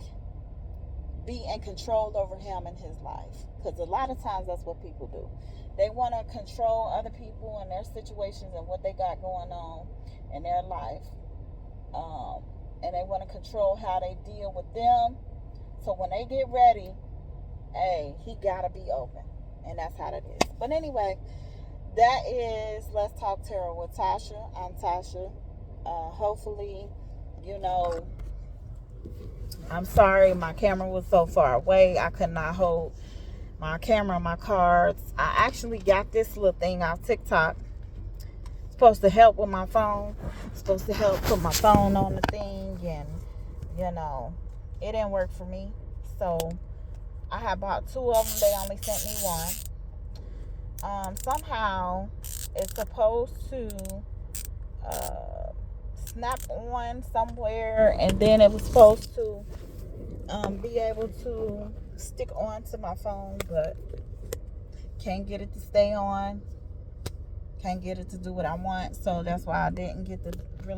be in control over him and his life. Because a lot of times that's what people do. They want to control other people and their situations and what they got going on in their life. And they want to control how they deal with them. So when they get ready, hey, he got to be open. And that's how it is. But anyway, that is Let's Talk Tarot with Tasha. I'm Tasha. Hopefully, I'm sorry my camera was so far away. I could not hold my camera, my cards. I actually got this little thing off TikTok. It's supposed to help with my phone. It's supposed to help put my phone on the thing. And, it didn't work for me. So I had bought 2 of them. They only sent me 1. Somehow it's supposed to snap on somewhere, and then it was supposed to be able to stick on to my phone, but can't get it to stay on, can't get it to do what I want. So that's why I didn't get the really